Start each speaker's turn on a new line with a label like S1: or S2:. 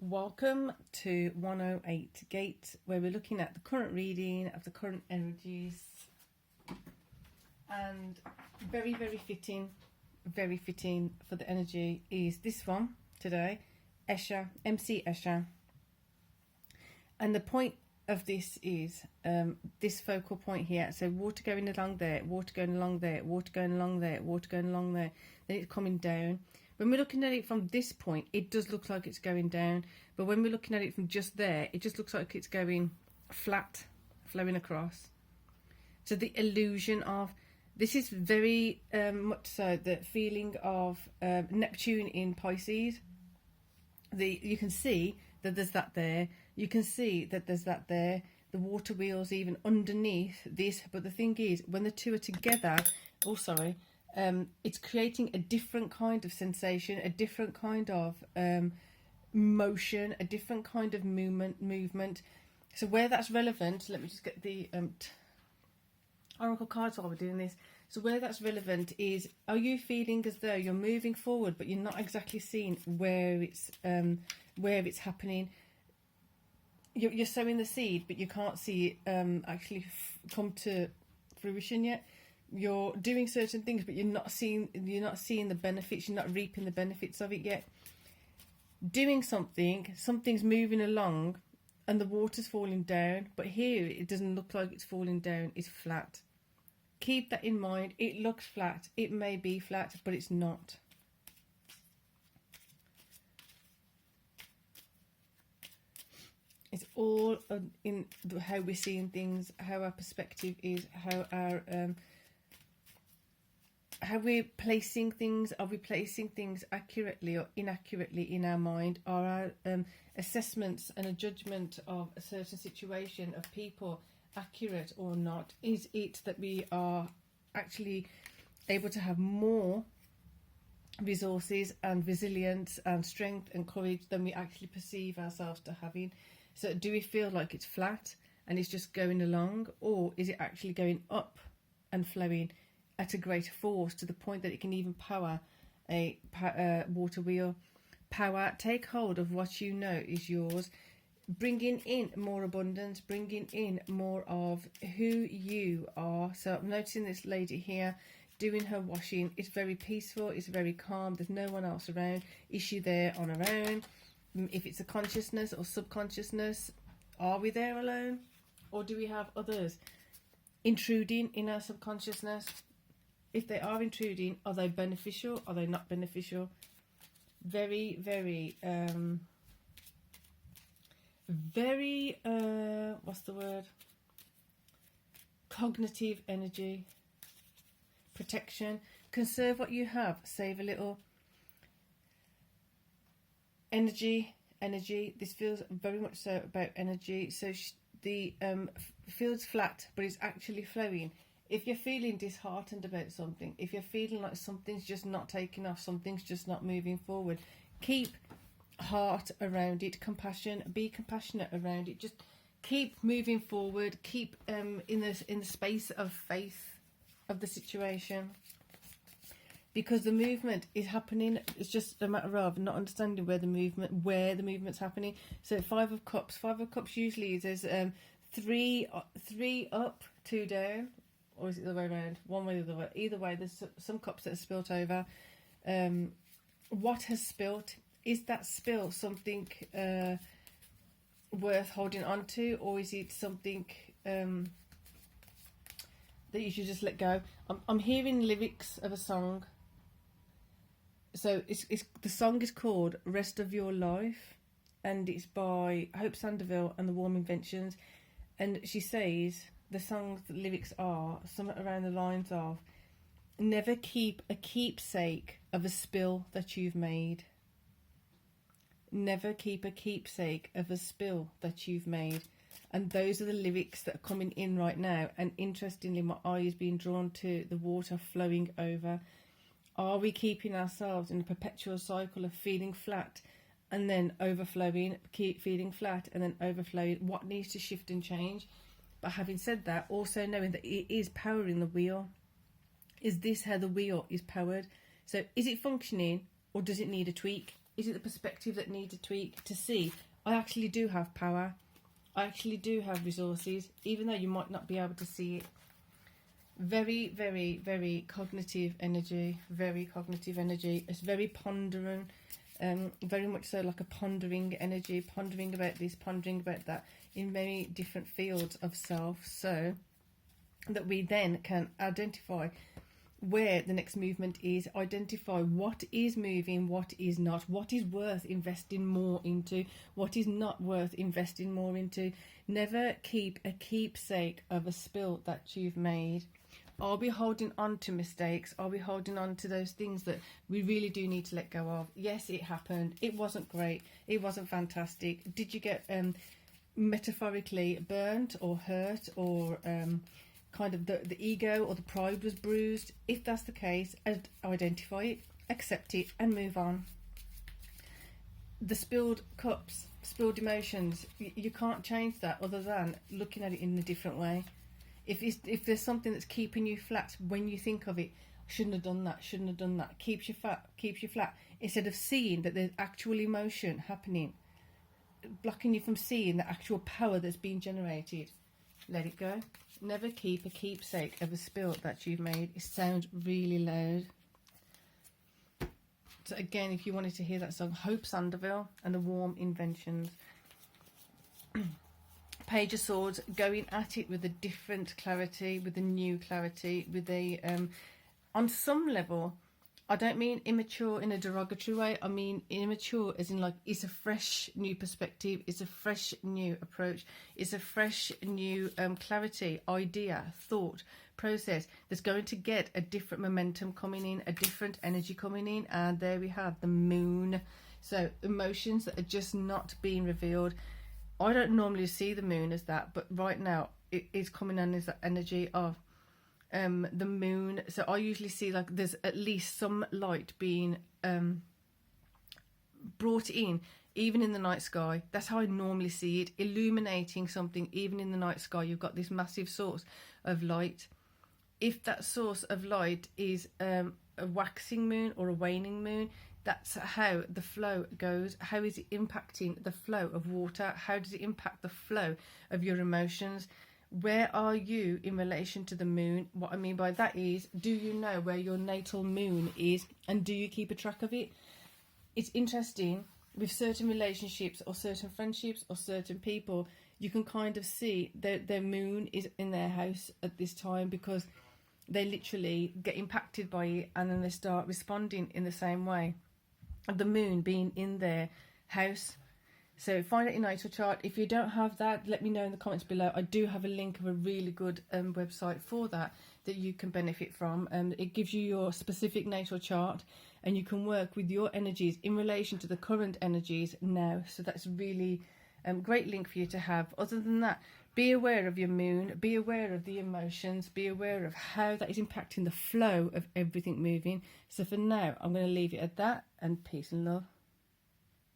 S1: Welcome to 108 Gate, where we're looking at the current reading of the current energies, and very fitting for the energy is this one today, Escher, MC Escher. And the point of this is this focal point here, so water going along there, water going along there, water going along there, water going along there, then it's coming down. When we're looking at it from this point, it does look like it's going down. But when we're looking at it from just there, it just looks like it's going flat, flowing across. So the illusion of, this is very much so the feeling of Neptune in Pisces. You can see that there's that there. You can see that there's that there. The water wheels even underneath this. But the thing is, when the two are together, it's creating a different kind of sensation, a different kind of motion, a different kind of movement. So where that's relevant, let me just get the oracle cards while we're doing this. So where that's relevant is, are you feeling as though you're moving forward, but you're not exactly seeing where it's happening? You're sowing the seed, but you can't see it actually come to fruition yet. You're doing certain things, but you're not seeing the benefits. You're not reaping the benefits of it yet. Doing something's moving along, and the water's falling down. But here, it doesn't look like it's falling down. It's flat. Keep that in mind. It looks flat. It may be flat, but it's not. It's all in how we're seeing things, how our perspective is, how we're placing things. Are we placing things accurately or inaccurately in our mind? Are our assessments and a judgment of a certain situation, of people, accurate or not? Is it that we are actually able to have more resources and resilience and strength and courage than we actually perceive ourselves to having? So do we feel like it's flat and it's just going along, or is it actually going up and flowing at a greater force to the point that it can even power a water wheel? Power, take hold of what you know is yours, bringing in more abundance, bringing in more of who you are. So I'm noticing this lady here doing her washing. It's very peaceful, it's very calm, there's no one else around. Is she there on her own? If it's a consciousness or subconsciousness, are we there alone, or do we have others intruding in our subconsciousness? If they are intruding, are they beneficial? Are they not beneficial? Very what's the word? Cognitive energy. Protection. Conserve what you have. Save a little. Energy. This feels very much so about energy. So the feels flat, but it's actually flowing. If you're feeling disheartened about something, if you're feeling like something's just not taking off, something's just not moving forward, keep heart around it, compassion, be compassionate around it. Just keep moving forward. Keep in the space of faith of the situation, because the movement is happening. It's just a matter of not understanding where the movement's happening. So Five of Cups usually there's three up, two down. Or is it the other way around? One way or the other way. Either way, there's some cups that are spilt over. What has spilt? Is that spill something worth holding on to? Or is it something that you should just let go? I'm hearing lyrics of a song. So the song is called Rest of Your Life. And it's by Hope Sandoval and the Warm Inventions. And she says, the song's lyrics are something around the lines of, never keep a keepsake of a spill that you've made. Never keep a keepsake of a spill that you've made. And those are the lyrics that are coming in right now. And interestingly, my eye is being drawn to the water flowing over. Are we keeping ourselves in a perpetual cycle of feeling flat and then overflowing, keep feeling flat and then overflowing? What needs to shift and change? But having said that, also knowing that it is powering the wheel. Is this how the wheel is powered? So is it functioning, or does it need a tweak? Is it the perspective that needs a tweak to see I actually do have power, I actually do have resources, even though you might not be able to see it. Very, very, very cognitive energy, very cognitive energy. It's very pondering, very much so like a pondering energy, pondering about this, pondering about that, in many different fields of self, so that we then can identify where the next movement is, identify what is moving, what is not, what is worth investing more into, what is not worth investing more into. Never keep a keepsake of a spill that you've made. Are we holding on to mistakes? Are we holding on to those things that we really do need to let go of? Yes, it happened. It wasn't great. It wasn't fantastic. Did you get metaphorically burnt or hurt, or kind of the ego or the pride was bruised? If that's the case, identify it, accept it, and move on. The spilled cups, spilled emotions, you can't change that other than looking at it in a different way. If there's something that's keeping you flat when you think of it, shouldn't have done that, shouldn't have done that, keeps you flat, instead of seeing that there's actual emotion happening, blocking you from seeing the actual power that's being generated, let it go. Never keep a keepsake of a spill that you've made. It sounds really loud. So again, if you wanted to hear that song, Hope Sandoval and the Warm Inventions. Page of Swords, going at it with a different clarity, with a new clarity, with a on some level, I don't mean immature in a derogatory way, I mean immature as in like it's a fresh new perspective, it's a fresh new approach, it's a fresh new clarity, idea, thought, process that's going to get a different momentum coming in, a different energy coming in. And there we have the moon. So emotions that are just not being revealed. I don't normally see the moon as that, but right now it is coming in as that energy of the moon. So I usually see like there's at least some light being brought in, even in the night sky. That's how I normally see it, illuminating something even in the night sky. You've got this massive source of light. If that source of light is a waxing moon or a waning moon, that's how the flow goes. How is it impacting the flow of water? How does it impact the flow of your emotions? Where are you in relation to the moon? What I mean by that is, do you know where your natal moon is, and do you keep a track of it? It's interesting with certain relationships or certain friendships or certain people, you can kind of see their moon is in their house at this time, because they literally get impacted by it and then they start responding in the same way. The moon being in their house. So find out your natal chart. If you don't have that, let me know in the comments below. I do have a link of a really good website for that you can benefit from. It gives you your specific natal chart, and you can work with your energies in relation to the current energies now. So that's really great link for you to have. Other than that, be aware of your moon, be aware of the emotions, be aware of how that is impacting the flow of everything moving. So for now, I'm going to leave it at that, and peace and love.